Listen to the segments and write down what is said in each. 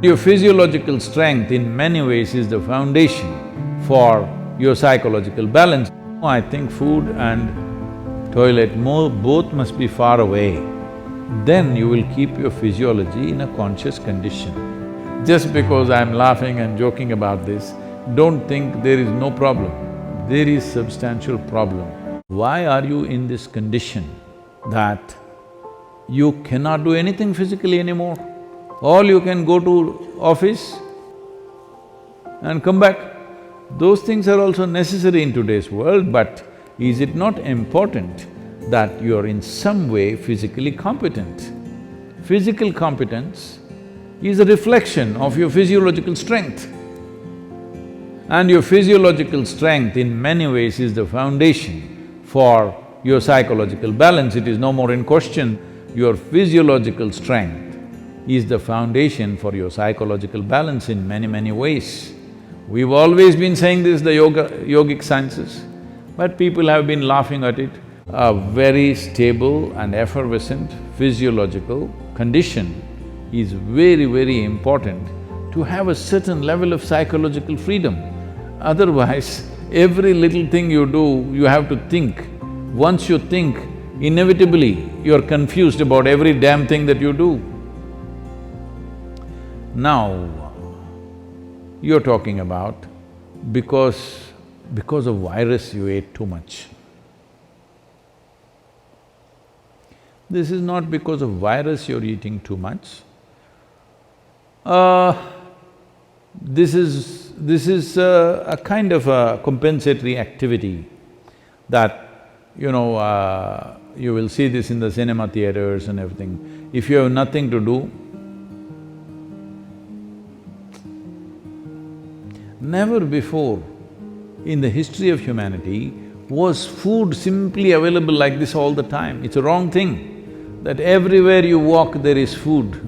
Your physiological strength in many ways is the foundation for your psychological balance. I think food and toilet both must be far away. Then you will keep your physiology in a conscious condition. Just because I'm laughing and joking about this, don't think there is no problem. There is substantial problem. Why are you in this condition that you cannot do anything physically anymore? All you can go to office and come back. Those things are also necessary in today's world, but is it not important that you're in some way physically competent? Physical competence is a reflection of your physiological strength. And your physiological strength in many ways is the foundation for your psychological balance. It is no more in question. Your physiological strength is the foundation for your psychological balance in many ways. We've always been saying this, the yogic sciences, but people have been laughing at it. A very stable and effervescent physiological condition is very important to have a certain level of psychological freedom. Otherwise, every little thing you do, you have to think. Once you think, inevitably you're confused about every damn thing that you do. Now, you're talking about because of virus you ate too much. This is not because of virus you're eating too much. This is a kind of a compensatory activity that, you will see this in the cinema theaters and everything. If you have nothing to do, never before in the history of humanity was food simply available like this all the time. It's a wrong thing that everywhere you walk there is food.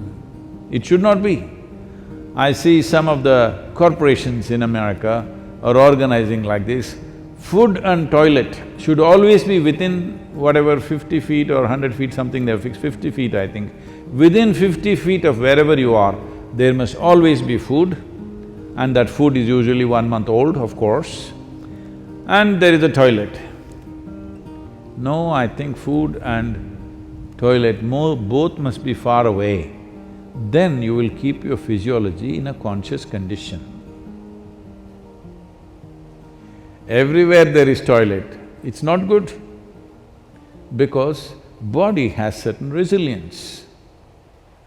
It should not be. I see some of the corporations in America are organizing like this. Food and toilet should always be within whatever 50 feet or 100 feet, something they've fixed, 50 feet I think. Within 50 feet of wherever you are, there must always be food, and that food is usually 1 month old, of course, and there is a toilet. No, I think food and toilet both must be far away. Then you will keep your physiology in a conscious condition. Everywhere there is toilet, it's not good because body has certain resilience.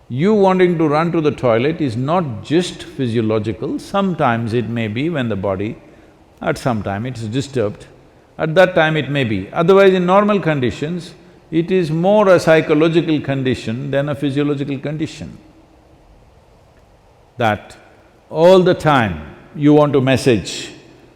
You wanting to run to the toilet is not just physiological, sometimes it may be when the body, at some time it is disturbed, at that time it may be. Otherwise, in normal conditions, it is more a psychological condition than a physiological condition. That all the time you want to message,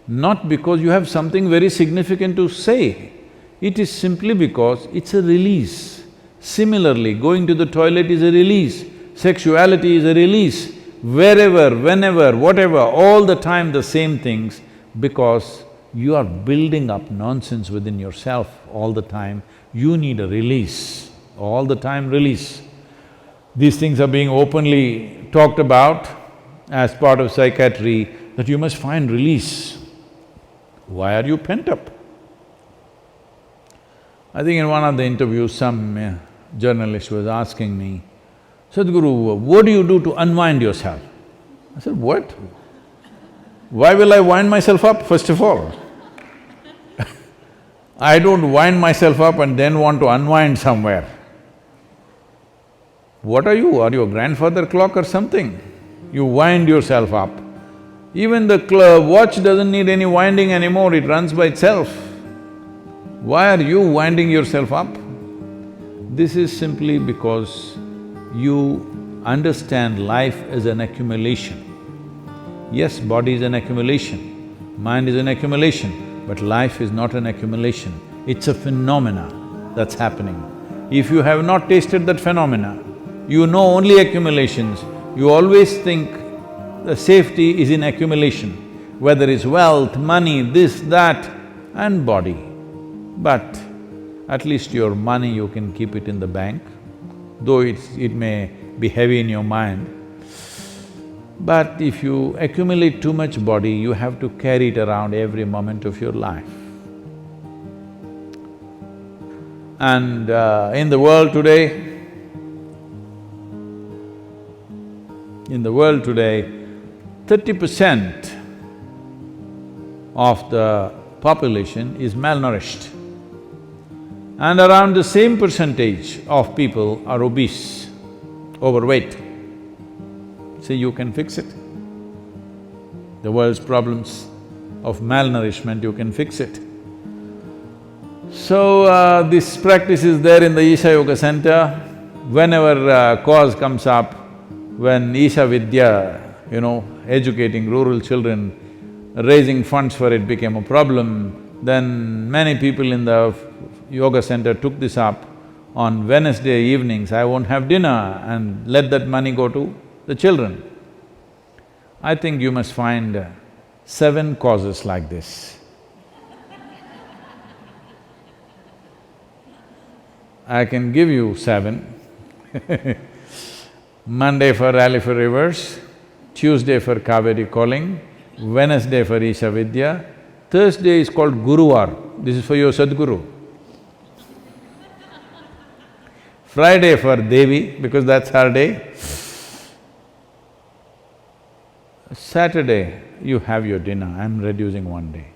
not because you have something very significant to say, it is simply because it's a release. Similarly, going to the toilet is a release, sexuality is a release, wherever, whenever, whatever, all the time the same things, because you are building up nonsense within yourself all the time, you need a release, all the time release. These things are being openly talked about as part of psychiatry, that you must find release. Why are you pent up? I think in one of the interviews, some journalist was asking me, Sadhguru, what do you do to unwind yourself? I said, what? Why will I wind myself up, first of all? I don't wind myself up and then want to unwind somewhere. What are you? Are you a grandfather clock or something? You wind yourself up. Even the watch doesn't need any winding anymore, it runs by itself. Why are you winding yourself up? This is simply because you understand life as an accumulation. Yes, body is an accumulation, mind is an accumulation, but life is not an accumulation, it's a phenomena that's happening. If you have not tasted that phenomena, you know only accumulations, you always think the safety is in accumulation, whether it's wealth, money, this, that, and body. But at least your money you can keep it in the bank, though it may be heavy in your mind. But if you accumulate too much body, you have to carry it around every moment of your life. And in the world today, 30% of the population is malnourished. And around the same percentage of people are obese, overweight. So you can fix it. The world's problems of malnourishment, you can fix it. So, this practice is there in the Isha Yoga Center. Whenever cause comes up, when Isha Vidya, educating rural children, raising funds for it became a problem, then many people in the yoga center took this up. On Wednesday evenings, I won't have dinner and let that money go to the children. I think you must find 7 causes like this. I can give you 7. Monday for Rally for Rivers, Tuesday for Kaveri Calling, Wednesday for Isha Vidya, Thursday is called Guruvar, this is for your Sadguru. Friday for Devi, because that's her day. Saturday, you have your dinner, I'm reducing 1 day.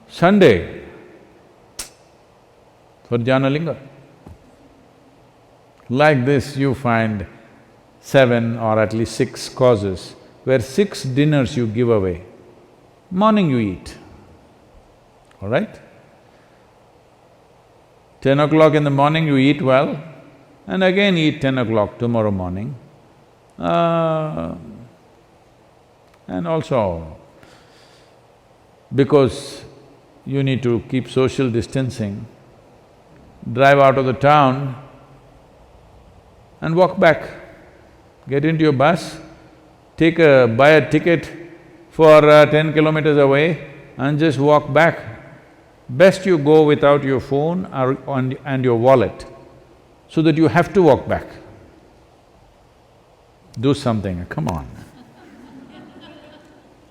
Sunday, for Janalinga. Like this, you find 7 or at least 6 causes where 6 dinners you give away. Morning you eat, all right? 10 o'clock in the morning you eat well, and again eat 10 o'clock tomorrow morning. And also, because you need to keep social distancing, drive out of the town and walk back. Get into your bus, buy a ticket for 10 kilometers away and just walk back. Best you go without your phone and your wallet, so that you have to walk back. Do something, come on.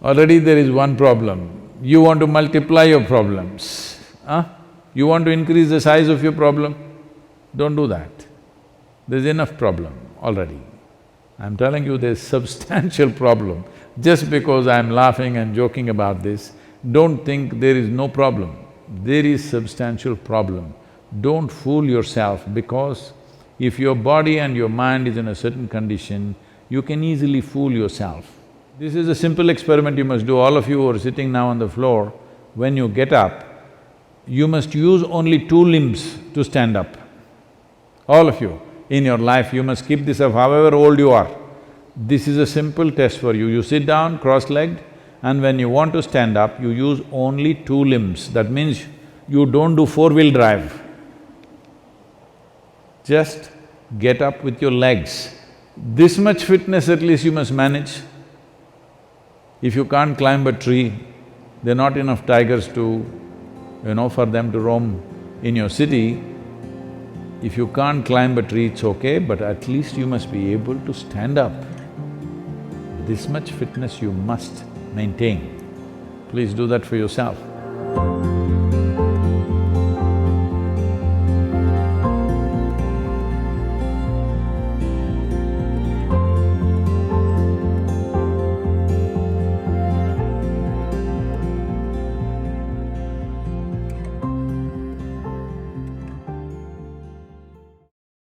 Already there is one problem, you want to multiply your problems, huh? You want to increase the size of your problem? Don't do that. There's enough problem already. I'm telling you there's substantial problem. Just because I'm laughing and joking about this, don't think there is no problem. There is substantial problem. Don't fool yourself, because if your body and your mind is in a certain condition, you can easily fool yourself. This is a simple experiment you must do. All of you who are sitting now on the floor, when you get up, you must use only 2 limbs to stand up. All of you, in your life you must keep this up however old you are. This is a simple test for you. You sit down cross-legged, and when you want to stand up, you use only 2 limbs. That means you don't do 4-wheel drive. Just get up with your legs. This much fitness at least you must manage. If you can't climb a tree, there are not enough tigers to, for them to roam in your city. If you can't climb a tree, it's okay, but at least you must be able to stand up. This much fitness you must maintain. Please do that for yourself.